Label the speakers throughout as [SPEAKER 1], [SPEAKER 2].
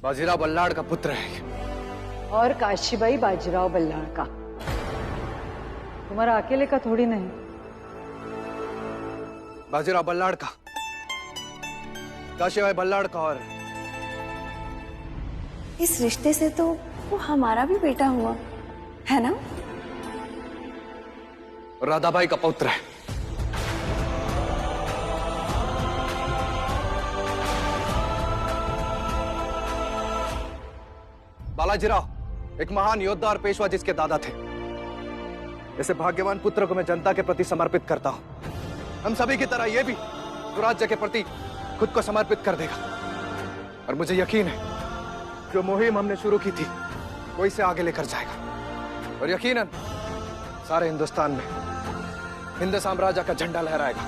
[SPEAKER 1] बाजीराव बल्लाड़ का पुत्र है
[SPEAKER 2] और काशीबाई बाजीराव बल्लाड़ का। तुम्हारा अकेले का थोड़ी नहीं।
[SPEAKER 1] बाजीराव बल्लाड़ का, काशीबाई बल्लाड़ का। और
[SPEAKER 3] इस रिश्ते से तो वो हमारा भी बेटा हुआ है ना?
[SPEAKER 1] राधाबाई का पुत्र है। बालाजीराव एक महान योद्धा और पेशवा जिसके दादा थे। ऐसे भाग्यवान पुत्र को मैं जनता के प्रति समर्पित करता हूं। हम सभी की तरह यह भी स्वराज्य के प्रति खुद को समर्पित कर देगा। और मुझे यकीन है जो मुहिम हमने शुरू की थी वो इसे आगे लेकर जाएगा। और यकीनन सारे हिंदुस्तान में हिंद साम्राज्य का झंडा लहराएगा।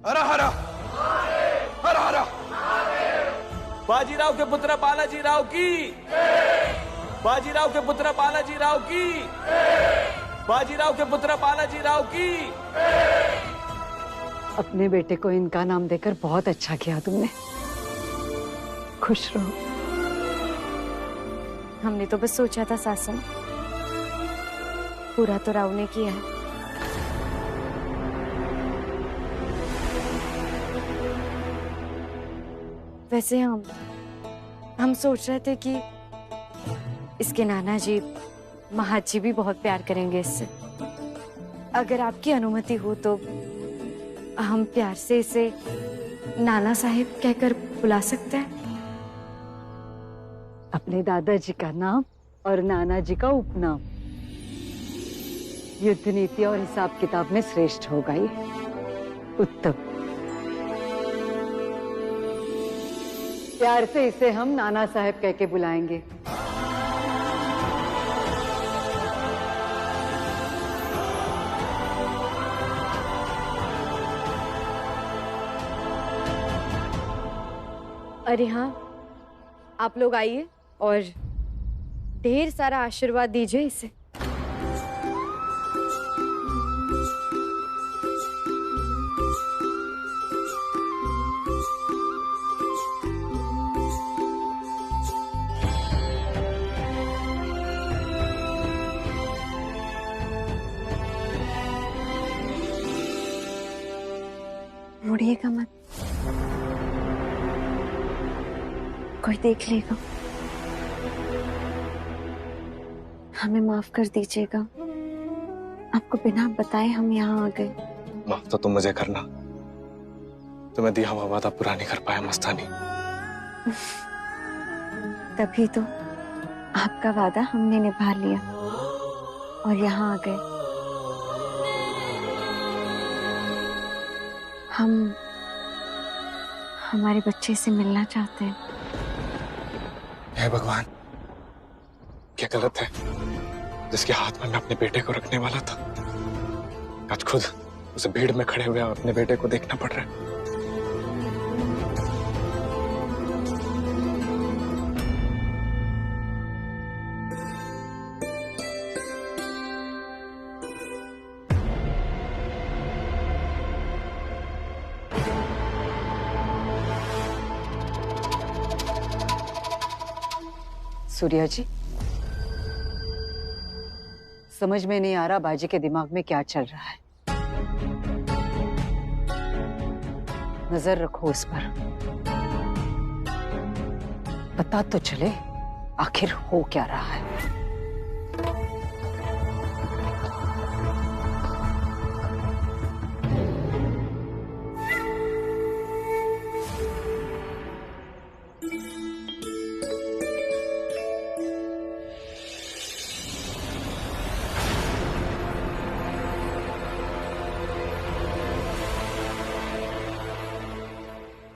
[SPEAKER 1] हरा हरा हरा हरा।
[SPEAKER 4] बाजीराव के पुत्र बालाजी राव की, बाजीराव के पुत्र बालाजी राव की, बाजीराव के पुत्र बालाजी राव की।
[SPEAKER 2] अपने बेटे को इनका नाम देकर बहुत अच्छा किया तुमने। खुश रहो।
[SPEAKER 3] हमने तो बस सोचा था सासन, पूरा तो राव ने किया है। वैसे हम सोच रहे थे कि इसके नाना जी महाजी भी बहुत प्यार करेंगे इससे। अगर आपकी अनुमति हो तो हम प्यार से इसे नाना साहिब कहकर बुला सकते हैं।
[SPEAKER 2] अपने दादाजी का नाम और नाना जी का उपनाम युद्ध नीति और हिसाब किताब में श्रेष्ठ होगा ये। उत्तम। प्यार से इसे हम नाना साहब कह के बुलाएंगे।
[SPEAKER 3] अरे हाँ, आप लोग आइए और ढेर सारा आशीर्वाद दीजिए इसे। मुड़िएगा मत, कोई देख लेगा। हमें माफ कर दीजिएगा, आपको बिना बताए हम यहाँ आ गए।
[SPEAKER 1] माफ तो तुम मुझे करना, तुम्हें दिया हुआ वादा पूरा नहीं कर पाया मस्तानी।
[SPEAKER 3] तभी तो आपका वादा हमने निभा लिया और यहाँ आ गए। हम हमारे बच्चे से मिलना चाहते हैं।
[SPEAKER 1] हे भगवान, क्या गलत है जिसके हाथ में मैं अपने बेटे को रखने वाला था, आज खुद उसे भीड़ में खड़े हुए अपने बेटे को देखना पड़ रहा है।
[SPEAKER 2] सूर्या जी, समझ में नहीं आ रहा बाजी के दिमाग में क्या चल रहा है। नजर रखो उस पर, पता तो चले आखिर हो क्या रहा है।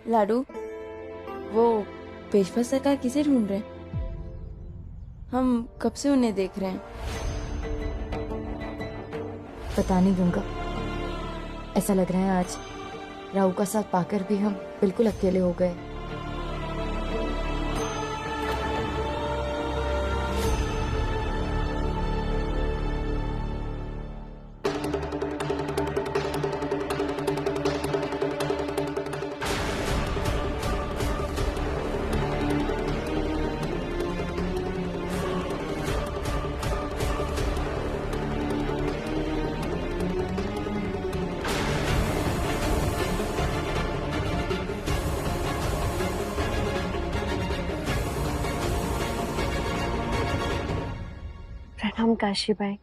[SPEAKER 5] लाडू, वो पेशवा सरकार किसे ढूंढ रहे हैं? हम कब से उन्हें देख रहे हैं।
[SPEAKER 6] पता नहीं गंगा, ऐसा लग रहा है आज राहु का साथ पाकर भी हम बिल्कुल अकेले हो गए।
[SPEAKER 3] प्रणाम काशीबाई।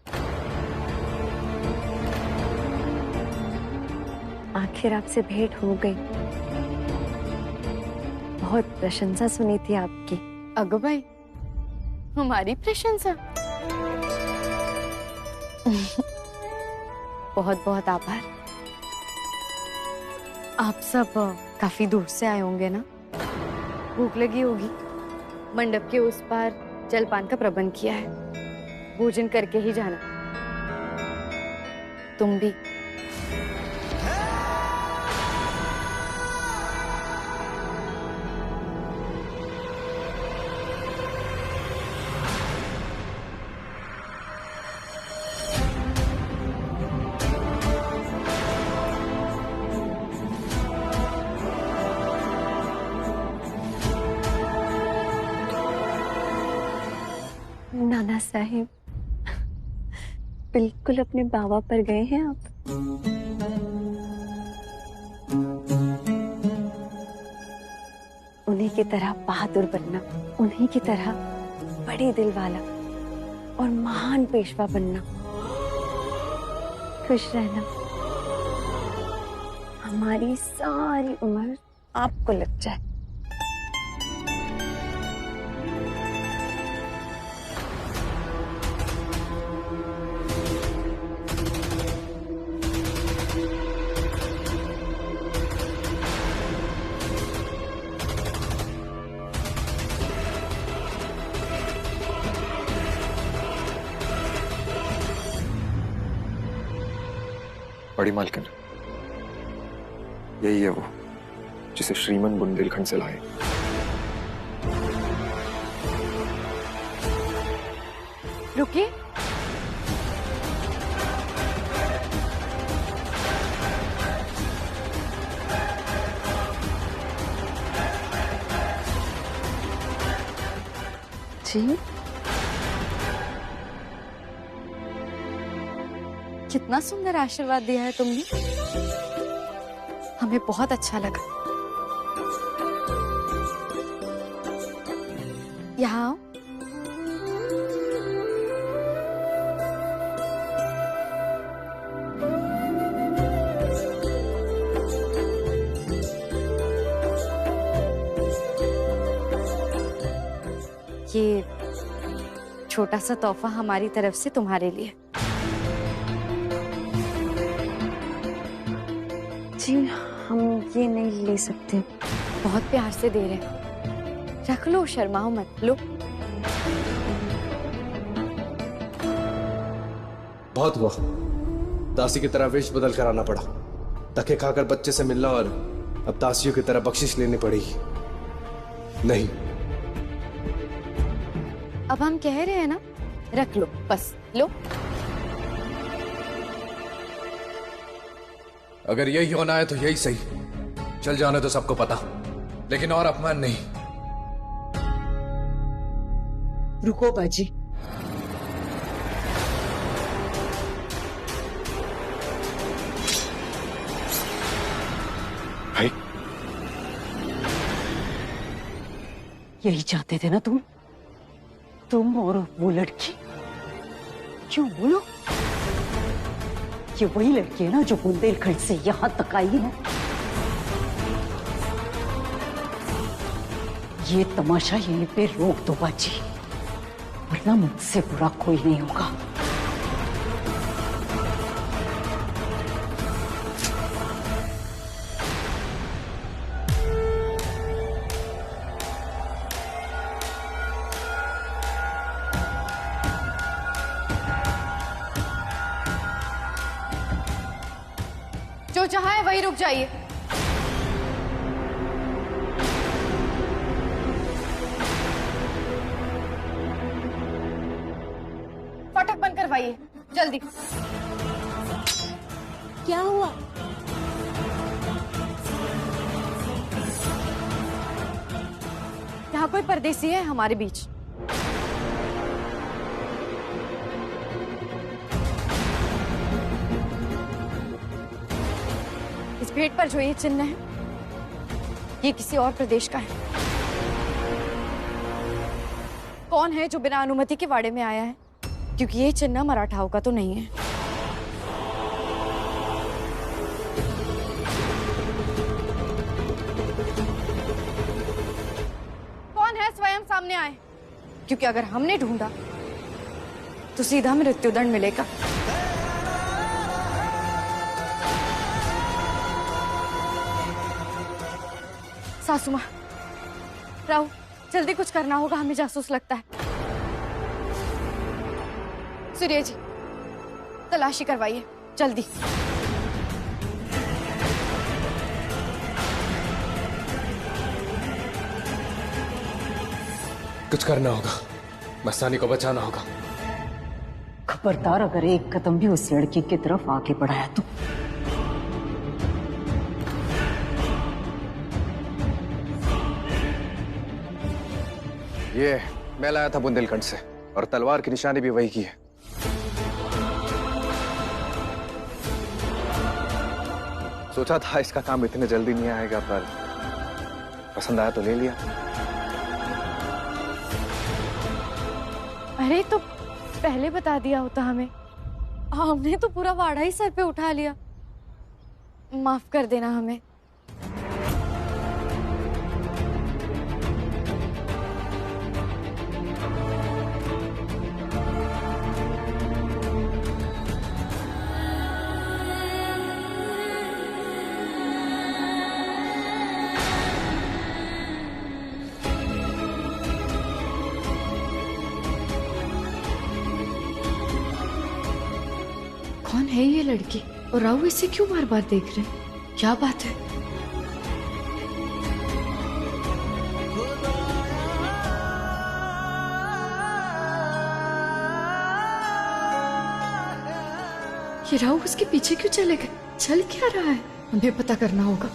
[SPEAKER 3] आखिर आपसे भेंट हो गई। बहुत प्रशंसा सुनी थी आपकी।
[SPEAKER 5] अगो भाई, हमारी प्रशंसा?
[SPEAKER 3] बहुत बहुत आभार। आप सब काफी दूर से आए होंगे ना? भूख लगी होगी। मंडप के उस पार जलपान का प्रबंध किया है, भोजन करके ही जाना। तुम भी। नाना साहिब, बिल्कुल अपने बाबा पर गए हैं आप। उन्हीं की तरह बहादुर बनना, उन्हीं की तरह बड़े दिल वाला और महान पेशवा बनना। खुश रहना। हमारी सारी उम्र आपको लग जाए।
[SPEAKER 7] बड़ी मालकिन, यही है वो जिसे श्रीमन बुंदेलखंड से लाए।
[SPEAKER 3] रुकिए। जी, कितना सुंदर आशीर्वाद दिया है तुमने। हमें बहुत अच्छा लगा। यहाँ आओ। ये छोटा सा तोहफा हमारी तरफ से तुम्हारे लिए। जी, हम ये नहीं ले सकते। बहुत प्यार से दे रहे हैं। रख लो, शर्माओ मत। लो।
[SPEAKER 1] बहुत हुआ, दासी की तरह वेश बदल कर आना पड़ा। धक्के खाकर बच्चे से मिलना और अब दासियों की तरह बख्शिश लेनी पड़ेगी। नहीं,
[SPEAKER 3] अब हम कह रहे हैं ना, रख लो, बस लो।
[SPEAKER 1] अगर यही होना है तो यही सही। चल जाने तो सबको पता, लेकिन और अपमान नहीं।
[SPEAKER 2] रुको बाजी।
[SPEAKER 7] भाई,
[SPEAKER 2] यही चाहते थे ना तुम और वो लड़की। क्यों बोलो? ये वही लड़की है ना जो बुंदेलखंड से यहां तक आई है। ये तमाशा यहीं पे रोक दो बाजी, वरना मुझसे बुरा कोई नहीं होगा।
[SPEAKER 3] जो जहां है वहीं रुक जाइए। फाटक बंद करवाइए, जल्दी।
[SPEAKER 5] क्या हुआ?
[SPEAKER 3] यहाँ कोई परदेसी है हमारे बीच। इस भेंट पर जो ये चिन्ह है, ये किसी और प्रदेश का है। कौन है जो बिना अनुमति के वाड़े में आया है? क्योंकि ये चिन्ह मराठाओं का तो नहीं है। कौन है स्वयं सामने आए, क्योंकि अगर हमने ढूंढा तो सीधा मृत्युदंड मिलेगा। सासू माँ, राव, जल्दी कुछ करना होगा, हमें जासूस लगता है। सूर्य जी, तलाशी करवाइए जल्दी।
[SPEAKER 7] कुछ करना होगा, मस्तानी को बचाना होगा।
[SPEAKER 2] खबरदार अगर एक कदम भी उस लड़की की तरफ आगे बढ़ाया तो।
[SPEAKER 1] ये मैं लाया था बुंदेलखंड से, और तलवार की निशानी भी वही की है। सोचा था इसका काम इतने जल्दी नहीं आएगा, पर पसंद आया तो ले लिया।
[SPEAKER 3] अरे तो पहले बता दिया होता हमें, हमने तो पूरा वाड़ा ही सर पे उठा लिया। माफ कर देना हमें।
[SPEAKER 6] कौन है ये लड़की और राव इसे क्यों बार बार देख रहे हैं? क्या बात है? ये राव उसके पीछे क्यों चले गए? चल क्या रहा है? हमें पता करना होगा।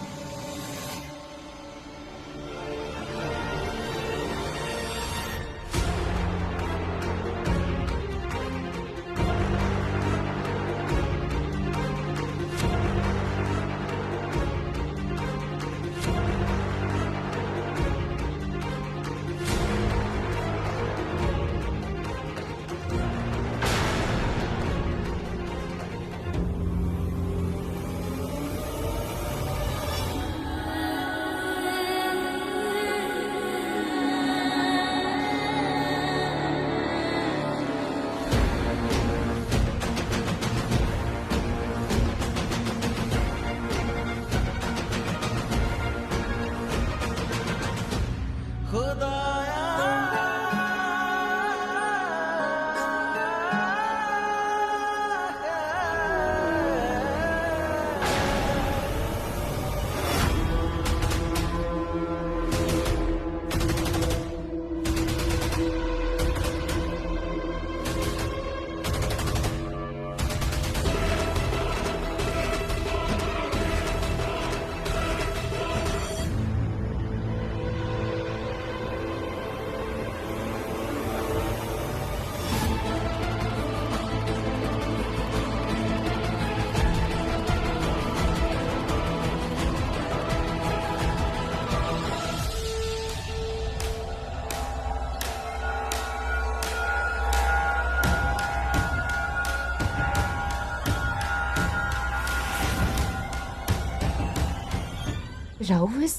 [SPEAKER 6] राव इस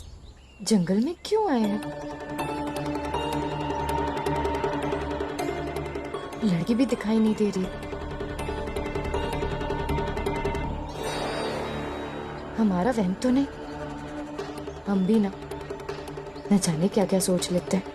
[SPEAKER 6] जंगल में क्यों आए हैं? लड़की भी दिखाई नहीं दे रही। हमारा वहम तो नहीं? हम भी ना जाने क्या क्या सोच लेते हैं।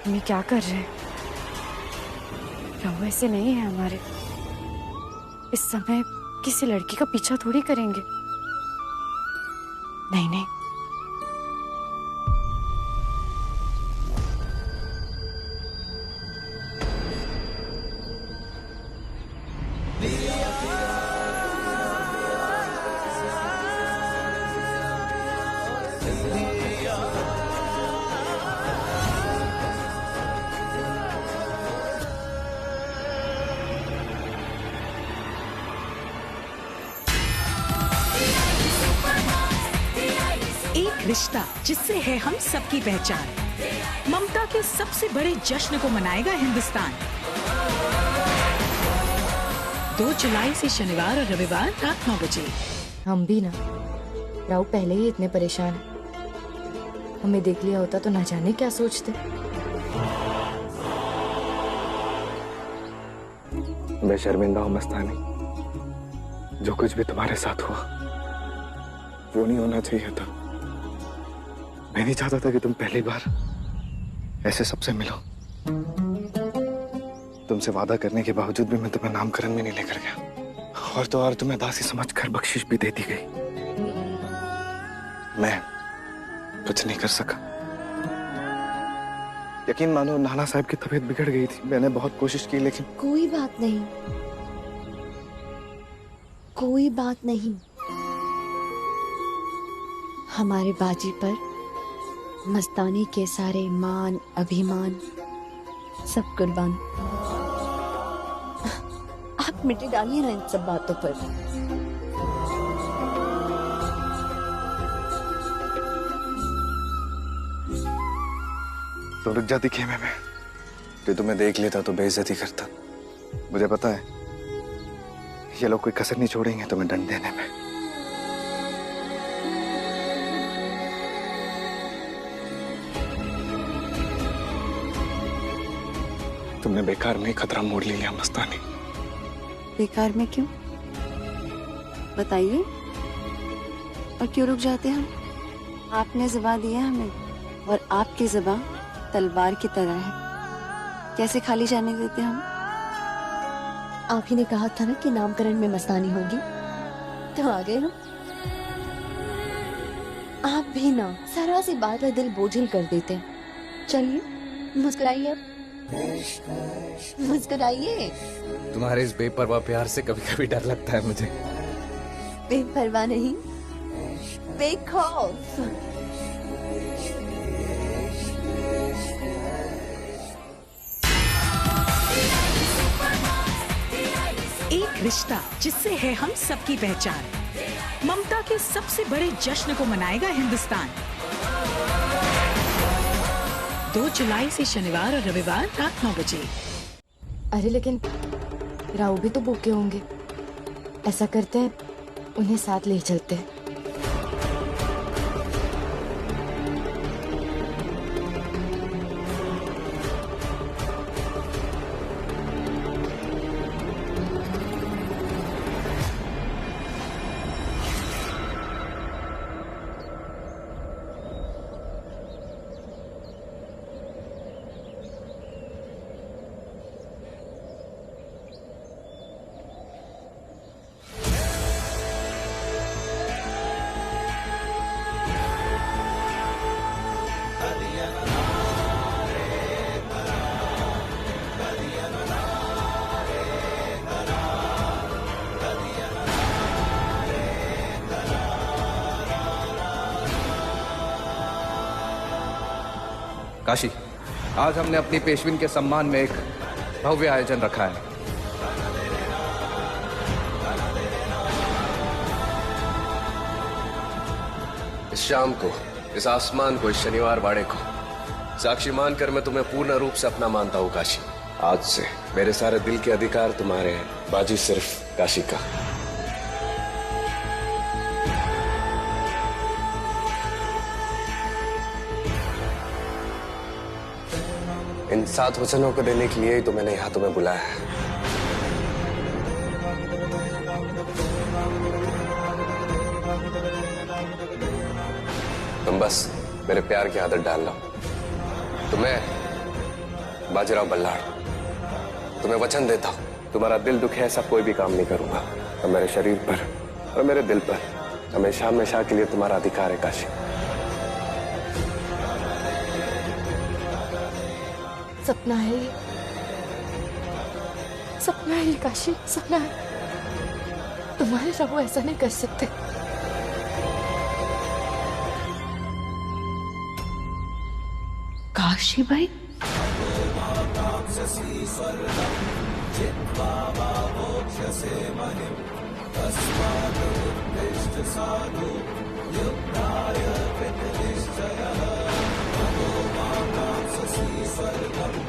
[SPEAKER 3] हम क्या कर रहे हैं? राव ऐसे नहीं है हमारे। इस समय किसी लड़की का पीछा थोड़ी करेंगे। नहीं नहीं,
[SPEAKER 8] एक रिश्ता जिससे है हम सबकी पहचान। ममता के सबसे बड़े जश्न को मनाएगा हिंदुस्तान। 2 जुलाई से शनिवार और रविवार रात 9 बजे।
[SPEAKER 6] हम भी ना, राव पहले ही इतने परेशान हैं। हमें देख लिया होता तो ना जाने क्या सोचते।
[SPEAKER 1] मैं शर्मिंदा हूं मस्तानी। जो कुछ भी तुम्हारे साथ हुआ वो नहीं होना चाहिए था। मैं नहीं चाहता था कि तुम पहली बार ऐसे सबसे मिलो। तुमसे वादा करने के बावजूद भी मैं तुम्हें नामकरण में नहीं लेकर गया। और तो और तुम्हें दासी समझकर बख्शिश भी दे दी गई। मैं कुछ नहीं कर सका। यकीन मानो नाना साहब की तबीयत बिगड़ गई थी। मैंने बहुत कोशिश की लेकिन
[SPEAKER 5] कोई बात नहीं, कोई बात नहीं। हमारे बाजी पर मस्तानी के सारे मान अभिमान सब कुर्बान। आप मिट्टी डालिए ना इन सब बातों पर।
[SPEAKER 1] तुम रुक जाती खेमे में कि तुम्हें देख लेता तो बेइज्जती करता। मुझे पता है ये लोग कोई कसर नहीं छोड़ेंगे तुम्हें दंड देने में। तुमने बेकार में खतरा मोड़ लिया मस्तानी।
[SPEAKER 5] बेकार में क्यों बताइए? और क्यों रुक जाते हम? आपने ज़बान दिया हमें और आपकी ज़बान तलवार की तरह है। कैसे खाली जाने देते हम? आप ही ने कहा था ना कि नामकरण में मस्तानी होगी, तो आ गए हम। आप भी ना सारा सी बात का दिल बोझिल कर देते हैं। चलिए मुस्कुराइए, अब मुस्कुराइए।
[SPEAKER 7] तुम्हारे इस बेपरवाह प्यार से कभी कभी डर लगता है मुझे।
[SPEAKER 5] बेपरवाह नहीं, बेखौफ।
[SPEAKER 8] एक रिश्ता जिससे है हम सबकी पहचान। ममता के सबसे बड़े जश्न को मनाएगा हिंदुस्तान। 2 जुलाई से शनिवार और रविवार रात 9 बजे।
[SPEAKER 6] अरे लेकिन राव भी तो भूखे होंगे। ऐसा करते हैं, उन्हें साथ ले चलते हैं।
[SPEAKER 1] काशी, आज हमने अपनी पेशविन के सम्मान में एक भव्य आयोजन रखा है।
[SPEAKER 7] इस शाम को, इस आसमान को, इस शनिवार वाड़े को साक्षी मानकर मैं तुम्हें पूर्ण रूप से अपना मानता हूँ काशी। आज से मेरे सारे दिल के अधिकार तुम्हारे हैं, बाजी सिर्फ काशी का। इन 7 वचनों को देने के लिए ही तो मैंने यहाँ तुम्हें बुलाया है। तुम बस मेरे प्यार की आदत डाल लो। तुम्हें बाजीराव बल्लाड़, तुम्हें वचन देता हूँ, तुम्हारा दिल दुखे ऐसा कोई भी काम नहीं करूंगा। और मेरे शरीर पर और मेरे दिल पर हमेशा हमेशा के लिए तुम्हारा अधिकार है काशी।
[SPEAKER 6] सपना है ये, सपना है ये काशी, सपना है। तुम्हारे रघु ऐसा नहीं कर सकते।
[SPEAKER 2] काशी भाई,
[SPEAKER 4] साधु
[SPEAKER 9] Swara